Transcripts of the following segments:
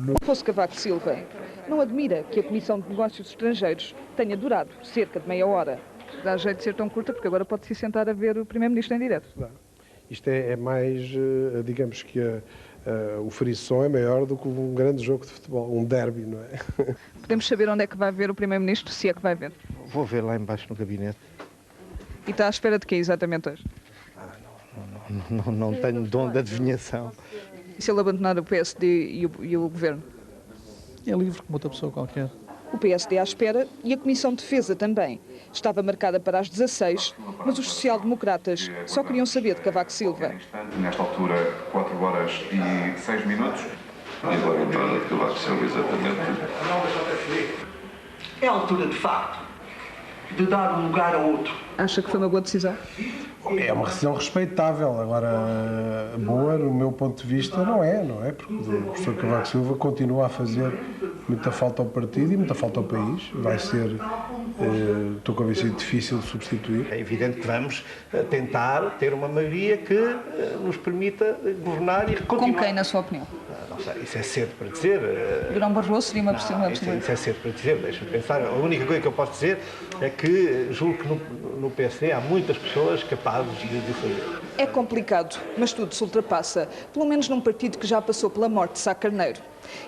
Se fosse Cavaco Silva, não admira que a Comissão de Negócios Estrangeiros tenha durado cerca de meia hora. Dá jeito de ser tão curta, porque agora pode-se sentar a ver o Primeiro-Ministro em direto. Isto é mais, digamos que o frisson é maior do que um grande jogo de futebol, um derby, não é? Podemos saber onde é que vai ver o Primeiro-Ministro, se é que vai ver? Vou ver lá embaixo no gabinete. E está à espera de quê exatamente hoje? Não tenho dom de adivinhação. E se ele abandonar o PSD e o Governo? É livre como outra pessoa qualquer. O PSD à espera e a Comissão de Defesa também. Estava marcada para as 16, mas os social-democratas só queriam saber de Cavaco Silva. Nesta altura, 4 horas e 6 minutos. E agora a entrada de Cavaco Silva, exatamente. É a altura, de facto, de dar um lugar a outro. Acha que foi uma boa decisão? É uma decisão respeitável, agora boa, no meu ponto de vista, não é? Porque o professor Cavaco Silva continua a fazer muita falta ao partido e muita falta ao país. Vai ser, estou convencido, difícil de substituir. É evidente que vamos tentar ter uma maioria que nos permita governar e continuar. Com quem, na sua opinião? Não sei, isso é cedo para dizer. Durão Barroso seria uma possibilidade. Isso é cedo para dizer, deixa-me pensar. A única coisa que eu posso dizer é que julgo que no PSD há muitas pessoas capazes de fazer. É complicado, mas tudo se ultrapassa, pelo menos num partido que já passou pela morte de Sá Carneiro.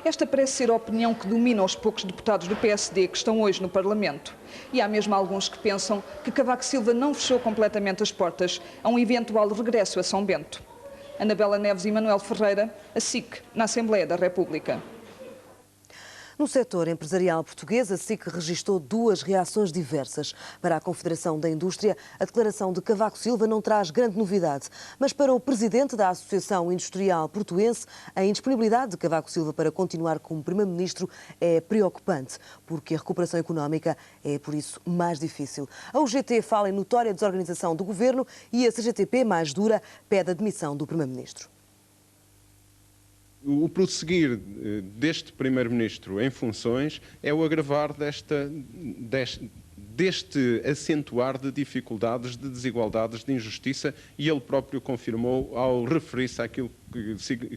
Esta parece ser a opinião que domina os poucos deputados do PSD que estão hoje no Parlamento. E há mesmo alguns que pensam que Cavaco Silva não fechou completamente as portas a um eventual regresso a São Bento. Anabela Neves e Manuel Ferreira, a SIC, na Assembleia da República. No setor empresarial português, a SIC registrou duas reações diversas. Para a Confederação da Indústria, a declaração de Cavaco Silva não traz grande novidade. Mas para o presidente da Associação Industrial Portuense, a indisponibilidade de Cavaco Silva para continuar como primeiro-ministro é preocupante, porque a recuperação económica é, por isso, mais difícil. A UGT fala em notória desorganização do governo e a CGTP, mais dura, pede a demissão do primeiro-ministro. O prosseguir deste Primeiro-Ministro em funções é o agravar deste acentuar de dificuldades, de desigualdades, de injustiça, e ele próprio confirmou ao referir-se àquilo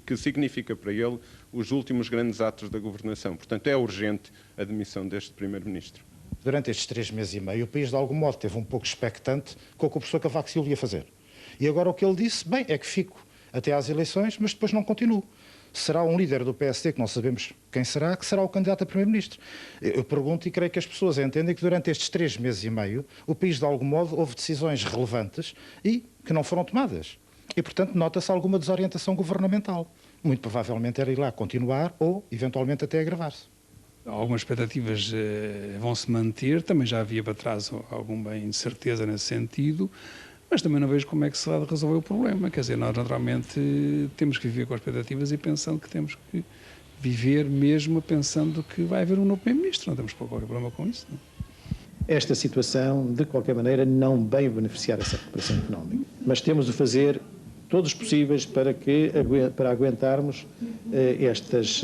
que significa para ele os últimos grandes atos da governação. Portanto, é urgente a demissão deste Primeiro-Ministro. Durante estes 3 meses e meio, o país, de algum modo, esteve um pouco expectante com o que o professor Cavaco Silva ia fazer. E agora o que ele disse, bem, é que fico até às eleições, mas depois não continuo. Será um líder do PSD, que não sabemos quem será, que será o candidato a primeiro-ministro. Eu pergunto e creio que as pessoas entendem que durante estes 3 meses e meio o país, de algum modo, houve decisões relevantes e que não foram tomadas. E, portanto, nota-se alguma desorientação governamental. Muito provavelmente era ir lá continuar ou, eventualmente, até agravar-se. Algumas expectativas vão se manter, também já havia para trás alguma incerteza nesse sentido, mas também não vejo como é que se vai resolver o problema. Quer dizer, nós naturalmente temos que viver com as expectativas e pensando que temos que viver mesmo pensando que vai haver um novo primeiro-ministro. Não temos qualquer problema com isso. Não? Esta situação, de qualquer maneira, não vem beneficiar essa recuperação económica. Mas temos de fazer todos os possíveis para aguentarmos estas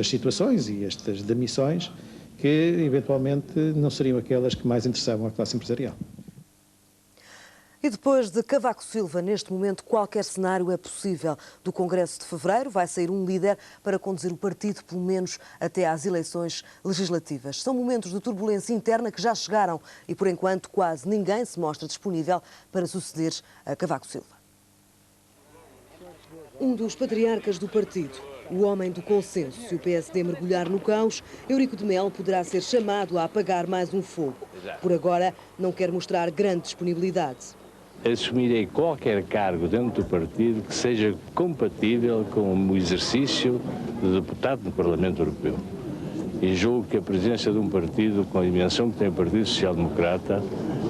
situações e estas demissões que, eventualmente, não seriam aquelas que mais interessavam à classe empresarial. E depois de Cavaco Silva, neste momento, qualquer cenário é possível. Do Congresso de Fevereiro vai sair um líder para conduzir o partido, pelo menos até às eleições legislativas. São momentos de turbulência interna que já chegaram e, por enquanto, quase ninguém se mostra disponível para suceder a Cavaco Silva. Um dos patriarcas do partido, o homem do consenso. Se o PSD mergulhar no caos, Eurico de Melo poderá ser chamado a apagar mais um fogo. Por agora, não quer mostrar grande disponibilidade. Assumirei qualquer cargo dentro do partido que seja compatível com o exercício de deputado no Parlamento Europeu. E julgo que a presidência de um partido com a dimensão que tem o Partido Social Democrata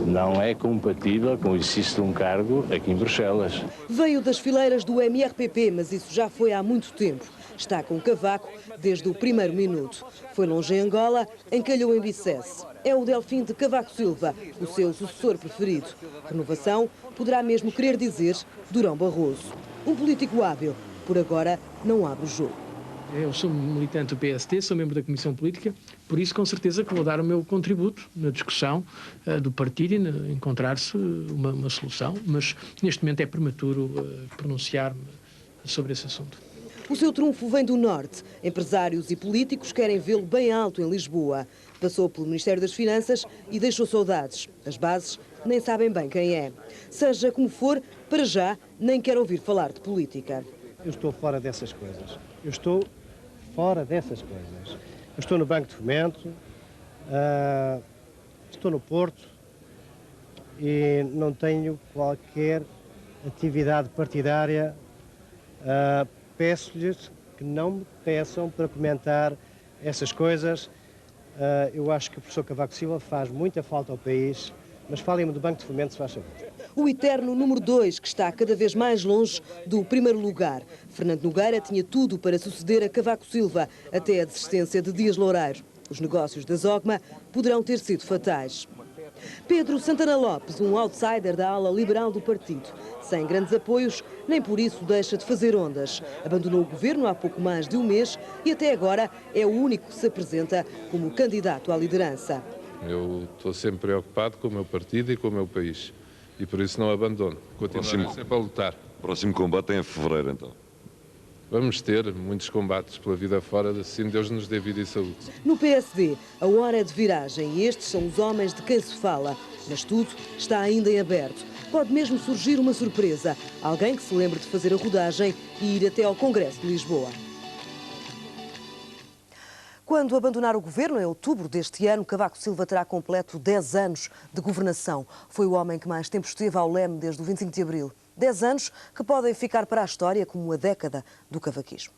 não é compatível com o exercício de um cargo aqui em Bruxelas. Veio das fileiras do MRPP, mas isso já foi há muito tempo. Está com Cavaco desde o primeiro minuto. Foi longe em Angola, encalhou em Bicesse. É o Delfim de Cavaco Silva, o seu sucessor preferido. Renovação poderá mesmo querer dizer Durão Barroso. Um político hábil, por agora não abre o jogo. Eu sou militante do PSD, sou membro da Comissão Política, por isso com certeza que vou dar o meu contributo na discussão do partido e encontrar-se uma solução, mas neste momento é prematuro pronunciar-me sobre esse assunto. O seu trunfo vem do Norte. Empresários e políticos querem vê-lo bem alto em Lisboa. Passou pelo Ministério das Finanças e deixou saudades. As bases nem sabem bem quem é. Seja como for, para já, nem quer ouvir falar de política. Eu estou fora dessas coisas. Eu estou no Banco de Fomento, estou no Porto e não tenho qualquer atividade partidária. Peço-lhes que não me peçam para comentar essas coisas. Eu acho que o professor Cavaco Silva faz muita falta ao país, mas falem-me do Banco de Fomento, se faz favor. O eterno número 2, que está cada vez mais longe do primeiro lugar. Fernando Nogueira tinha tudo para suceder a Cavaco Silva, até a desistência de Dias Loureiro. Os negócios da Zogma poderão ter sido fatais. Pedro Santana Lopes, um outsider da ala liberal do partido. Sem grandes apoios, nem por isso deixa de fazer ondas. Abandonou o governo há pouco mais de um mês e até agora é o único que se apresenta como candidato à liderança. Eu estou sempre preocupado com o meu partido e com o meu país. E por isso não abandono. Continuarei sempre a lutar. O próximo combate é em fevereiro, então. Vamos ter muitos combates pela vida fora, assim Deus nos dê vida e saúde. No PSD, a hora é de viragem e estes são os homens de quem se fala. Mas tudo está ainda em aberto. Pode mesmo surgir uma surpresa. Alguém que se lembre de fazer a rodagem e ir até ao Congresso de Lisboa. Quando abandonar o governo, em outubro deste ano, Cavaco Silva terá completo 10 anos de governação. Foi o homem que mais tempo esteve ao leme desde o 25 de abril. 10 anos que podem ficar para a história como a década do cavaquismo.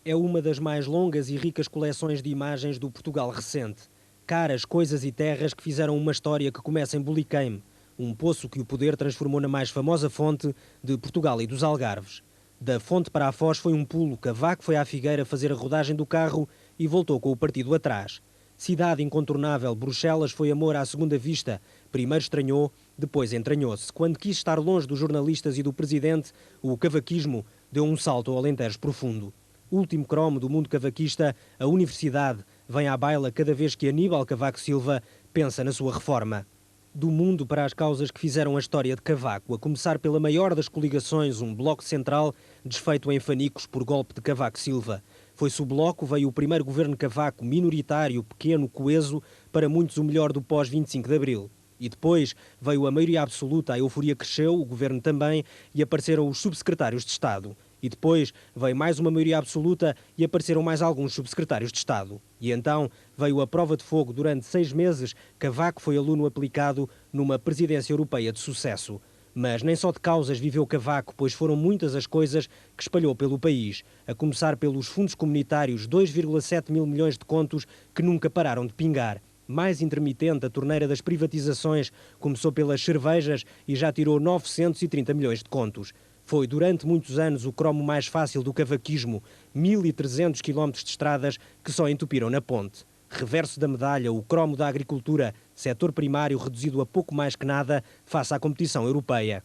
É uma das mais longas e ricas coleções de imagens do Portugal recente. Caras, coisas e terras que fizeram uma história que começa em Buliqueime, um poço que o poder transformou na mais famosa fonte de Portugal e dos Algarves. Da fonte para a Foz foi um pulo. Cavaco foi à Figueira fazer a rodagem do carro e voltou com o partido atrás. Cidade incontornável, Bruxelas foi amor à segunda vista. Primeiro estranhou, depois entranhou-se. Quando quis estar longe dos jornalistas e do presidente, o cavaquismo deu um salto ao Alentejo profundo. Último cromo do mundo cavaquista, a universidade vem à baila cada vez que Aníbal Cavaco Silva pensa na sua reforma. Do mundo para as causas que fizeram a história de Cavaco, a começar pela maior das coligações, um bloco central desfeito em fanicos por golpe de Cavaco Silva. Foi-se o bloco, veio o primeiro governo Cavaco, minoritário, pequeno, coeso, para muitos o melhor do pós-25 de Abril. E depois veio a maioria absoluta, a euforia cresceu, o governo também, e apareceram os subsecretários de Estado. E depois veio mais uma maioria absoluta e apareceram mais alguns subsecretários de Estado. E então veio a prova de fogo. Durante 6 meses, Cavaco foi aluno aplicado numa presidência europeia de sucesso. Mas nem só de causas viveu Cavaco, pois foram muitas as coisas que espalhou pelo país. A começar pelos fundos comunitários, 2,7 mil milhões de contos que nunca pararam de pingar. Mais intermitente, a torneira das privatizações começou pelas cervejas e já tirou 930 milhões de contos. Foi durante muitos anos o cromo mais fácil do cavaquismo, 1.300 quilómetros de estradas que só entupiram na ponte. Reverso da medalha, o cromo da agricultura, setor primário reduzido a pouco mais que nada face à competição europeia.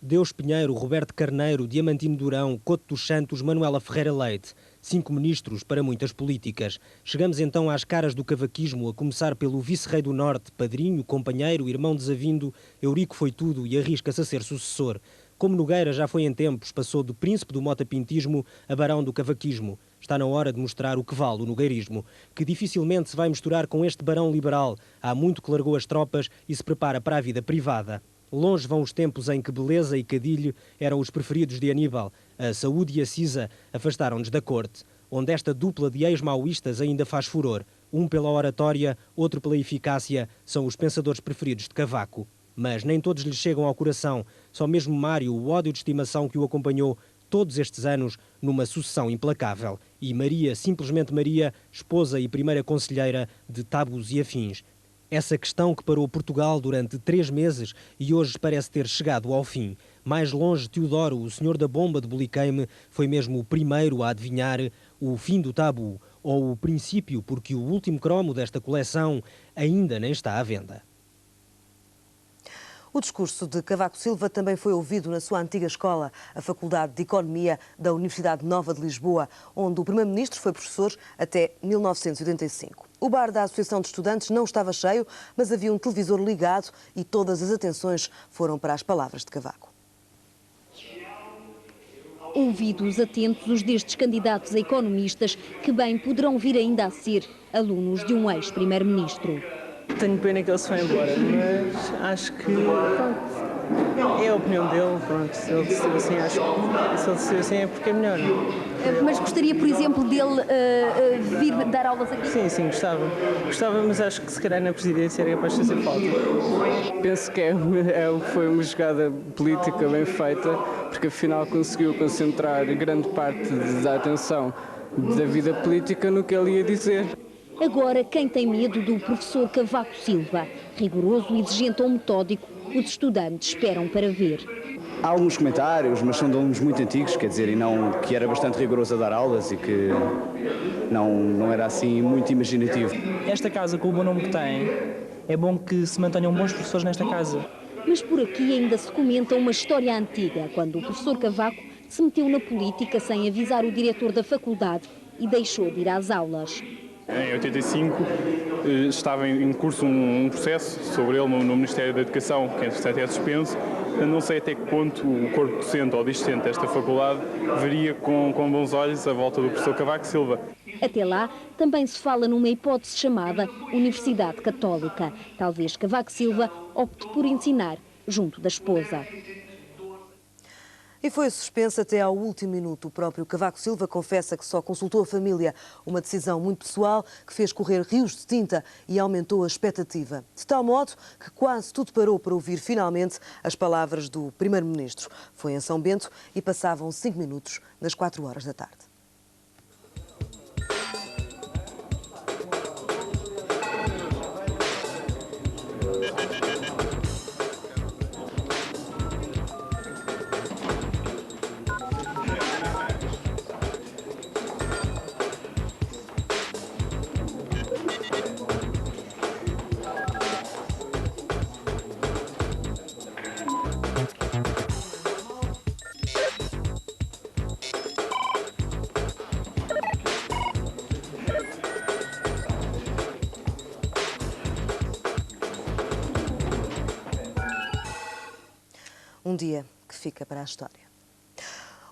Deus Pinheiro, Roberto Carneiro, Diamantino Durão, Couto dos Santos, Manuela Ferreira Leite. 5 ministros para muitas políticas. Chegamos então às caras do cavaquismo, a começar pelo vice-rei do Norte, padrinho, companheiro, irmão desavindo. Eurico foi tudo e arrisca-se a ser sucessor. Como Nogueira já foi em tempos, passou de príncipe do motapintismo a barão do cavaquismo. Está na hora de mostrar o que vale o nogueirismo, que dificilmente se vai misturar com este barão liberal. Há muito que largou as tropas e se prepara para a vida privada. Longe vão os tempos em que beleza e cadilho eram os preferidos de Aníbal. A saúde e a cisa afastaram-nos da corte, onde esta dupla de ex-maoístas ainda faz furor. Um pela oratória, outro pela eficácia, são os pensadores preferidos de Cavaco. Mas nem todos lhes chegam ao coração. Só mesmo Mário, o ódio de estimação que o acompanhou todos estes anos numa sucessão implacável. E Maria, simplesmente Maria, esposa e primeira conselheira de Tabus e afins. Essa questão que parou Portugal durante 3 meses e hoje parece ter chegado ao fim. Mais longe, Teodoro, o senhor da bomba de Buliqueime, foi mesmo o primeiro a adivinhar o fim do tabu, ou o princípio, porque o último cromo desta coleção ainda nem está à venda. O discurso de Cavaco Silva também foi ouvido na sua antiga escola, a Faculdade de Economia da Universidade Nova de Lisboa, onde o primeiro-ministro foi professor até 1985. O bar da Associação de Estudantes não estava cheio, mas havia um televisor ligado e todas as atenções foram para as palavras de Cavaco. ouvidos atentos os destes candidatos a economistas que bem poderão vir ainda a ser alunos de um ex-primeiro-ministro. Tenho pena que ele se foi embora, mas acho que é a opinião dele. Pronto, se ele decidiu assim, acho que se ele decidiu assim é porque é melhor. Mas gostaria, por exemplo, dele vir dar aulas aqui? Sim, gostava. Gostava, mas acho que se calhar na presidência era capaz de fazer falta. Penso que foi uma jogada política bem feita, porque afinal conseguiu concentrar grande parte da atenção da vida política no que ele ia dizer. Agora, quem tem medo do professor Cavaco Silva? Rigoroso, exigente ou metódico, os estudantes esperam para ver. Há alguns comentários, mas são de alunos muito antigos, quer dizer, e não, que era bastante rigoroso a dar aulas e que não era assim muito imaginativo. Esta casa, com o bom nome que tem, é bom que se mantenham bons professores nesta casa. Mas por aqui ainda se comenta uma história antiga, quando o professor Cavaco se meteu na política sem avisar o diretor da faculdade e deixou de ir às aulas. Em 85 estava em curso um processo sobre ele no Ministério da Educação, que entretanto é suspenso. Não sei até que ponto o corpo docente ou discente desta faculdade veria com bons olhos a volta do professor Cavaco Silva. Até lá, também se fala numa hipótese chamada Universidade Católica. Talvez Cavaco Silva opte por ensinar junto da esposa. E foi suspenso até ao último minuto. O próprio Cavaco Silva confessa que só consultou a família, uma decisão muito pessoal que fez correr rios de tinta e aumentou a expectativa. De tal modo que quase tudo parou para ouvir finalmente as palavras do primeiro-ministro. Foi em São Bento e passavam 5 minutos das 4 horas da tarde. Um dia que fica para a história.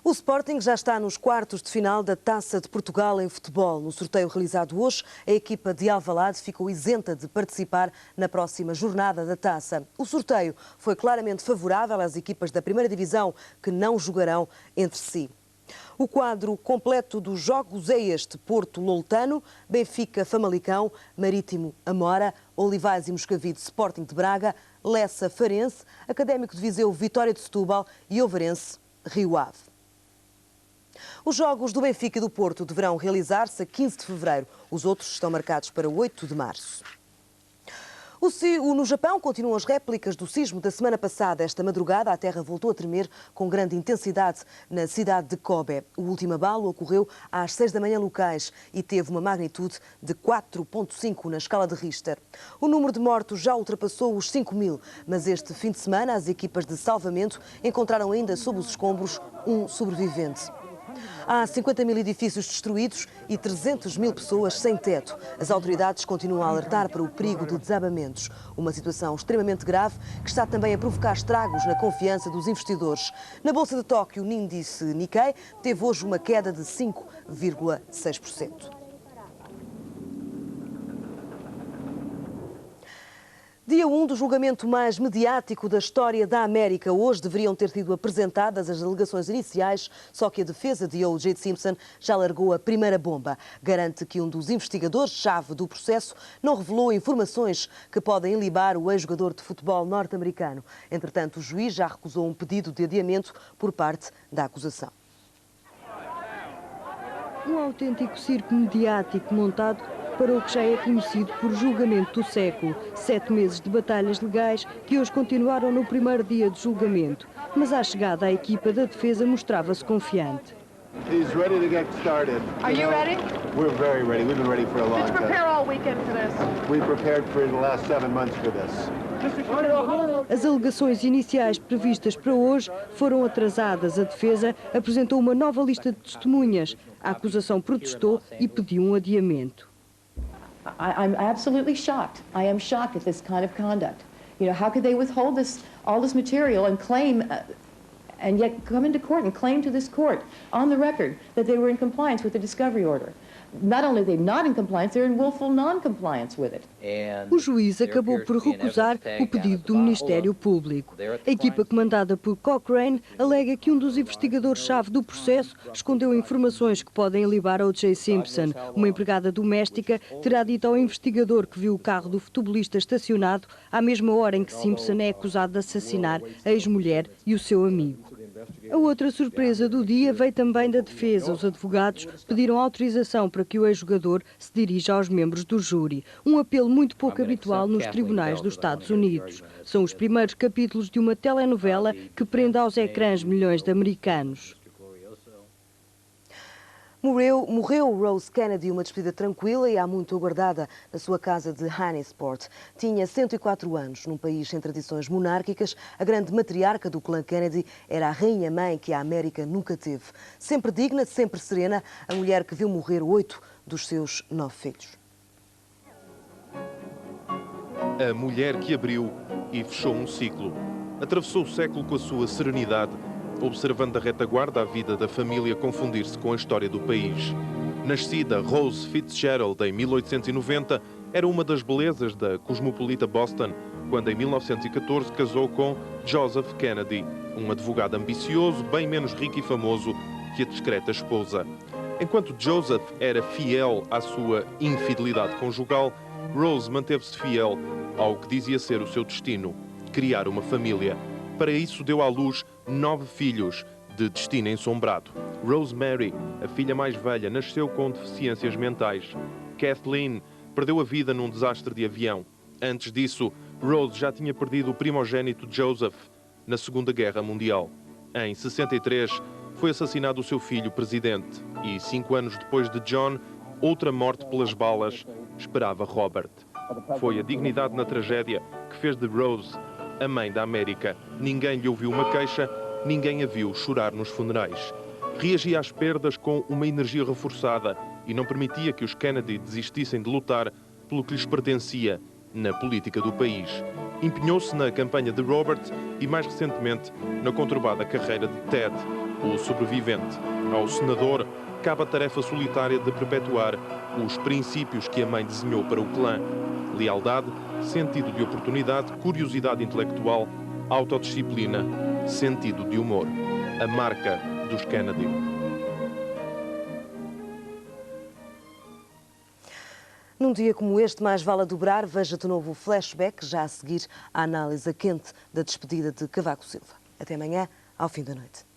O Sporting já está nos quartos de final da Taça de Portugal em futebol. No sorteio realizado hoje, a equipa de Alvalade ficou isenta de participar na próxima jornada da Taça. O sorteio foi claramente favorável às equipas da primeira divisão, que não jogarão entre si. O quadro completo dos jogos é este: Porto Loutano, Benfica Famalicão, Marítimo Amora, Olivais e Moscavide Sporting de Braga, Lessa Farense, Académico de Viseu Vitória de Setúbal e Ovarense Rio Ave. Os jogos do Benfica e do Porto deverão realizar-se a 15 de fevereiro. Os outros estão marcados para 8 de março. No Japão continuam as réplicas do sismo da semana passada. Esta madrugada a terra voltou a tremer com grande intensidade na cidade de Kobe. O último abalo ocorreu às 6 da manhã locais e teve uma magnitude de 4,5 na escala de Richter. O número de mortos já ultrapassou os 5.000, mas este fim de semana as equipas de salvamento encontraram ainda sob os escombros um sobrevivente. Há 50.000 edifícios destruídos e 300.000 pessoas sem teto. As autoridades continuam a alertar para o perigo de desabamentos. Uma situação extremamente grave que está também a provocar estragos na confiança dos investidores. Na Bolsa de Tóquio, o índice Nikkei teve hoje uma queda de 5,6%. Dia 1 do julgamento mais mediático da história da América. Hoje deveriam ter sido apresentadas as alegações iniciais, só que a defesa de O.J. Simpson já largou a primeira bomba. Garante que um dos investigadores-chave do processo não revelou informações que podem ilibar o ex-jogador de futebol norte-americano. Entretanto, o juiz já recusou um pedido de adiamento por parte da acusação. Um autêntico circo mediático montado para o que já é conhecido por julgamento do século. 7 meses de batalhas legais que hoje continuaram no primeiro dia de julgamento. Mas à chegada, a equipa da defesa mostrava-se confiante. He's ready to get started. Are you ready? We're very ready. We've been ready for a long Did you prepare time. all weekend for this? We prepared for the last 7 months for this. As alegações iniciais previstas para hoje foram atrasadas. A defesa apresentou uma nova lista de testemunhas. A acusação protestou e pediu um adiamento. I'm absolutely shocked. I am shocked at this kind of conduct. You know, how could they withhold all this material and claim and yet come into court and claim to this court, on the record, that they were in compliance with the discovery order. Not only are they not in compliance, they're in willful non-compliance with it. O juiz acabou por recusar o pedido do Ministério Público. A equipa comandada por Cochrane alega que um dos investigadores-chave do processo escondeu informações que podem libar a O.J. Simpson. Uma empregada doméstica terá dito ao investigador que viu o carro do futebolista estacionado à mesma hora em que Simpson é acusado de assassinar a ex-mulher e o seu amigo. A outra surpresa do dia veio também da defesa. Os advogados pediram autorização para que o ex-jogador se dirija aos membros do júri. Um apelo muito pouco habitual nos tribunais dos Estados Unidos. São os primeiros capítulos de uma telenovela que prende aos ecrãs milhões de americanos. Morreu Rose Kennedy, uma despedida tranquila e há muito aguardada na sua casa de Hannesport. Tinha 104 anos. Num país sem tradições monárquicas, a grande matriarca do clã Kennedy era a rainha-mãe que a América nunca teve. Sempre digna, sempre serena, a mulher que viu morrer 8 dos seus 9 filhos. A mulher que abriu e fechou um ciclo. Atravessou o século com a sua serenidade, observando da retaguarda a vida da família confundir-se com a história do país. Nascida Rose Fitzgerald em 1890, era uma das belezas da cosmopolita Boston, quando em 1914 casou com Joseph Kennedy, um advogado ambicioso, bem menos rico e famoso que a discreta esposa. Enquanto Joseph era fiel à sua infidelidade conjugal, Rose manteve-se fiel ao que dizia ser o seu destino, criar uma família. Para isso deu à luz 9 filhos de destino ensombrado. Rosemary, a filha mais velha, nasceu com deficiências mentais. Kathleen perdeu a vida num desastre de avião. Antes disso, Rose já tinha perdido o primogênito Joseph na Segunda Guerra Mundial. Em 63, foi assassinado o seu filho presidente e 5 anos depois de John, outra morte pelas balas esperava Robert. Foi a dignidade na tragédia que fez de Rose a mãe da América. Ninguém lhe ouviu uma queixa, ninguém a viu chorar nos funerais. Reagia às perdas com uma energia reforçada e não permitia que os Kennedy desistissem de lutar pelo que lhes pertencia na política do país. Empenhou-se na campanha de Robert e, mais recentemente, na conturbada carreira de Ted, o sobrevivente. Ao senador, cabe a tarefa solitária de perpetuar os princípios que a mãe desenhou para o clã: lealdade, sentido de oportunidade, curiosidade intelectual, autodisciplina, sentido de humor. A marca dos Kennedy. Num dia como este, mais vale dobrar. Veja de novo o flashback, já a seguir a análise a quente da despedida de Cavaco Silva. Até amanhã, ao fim da noite.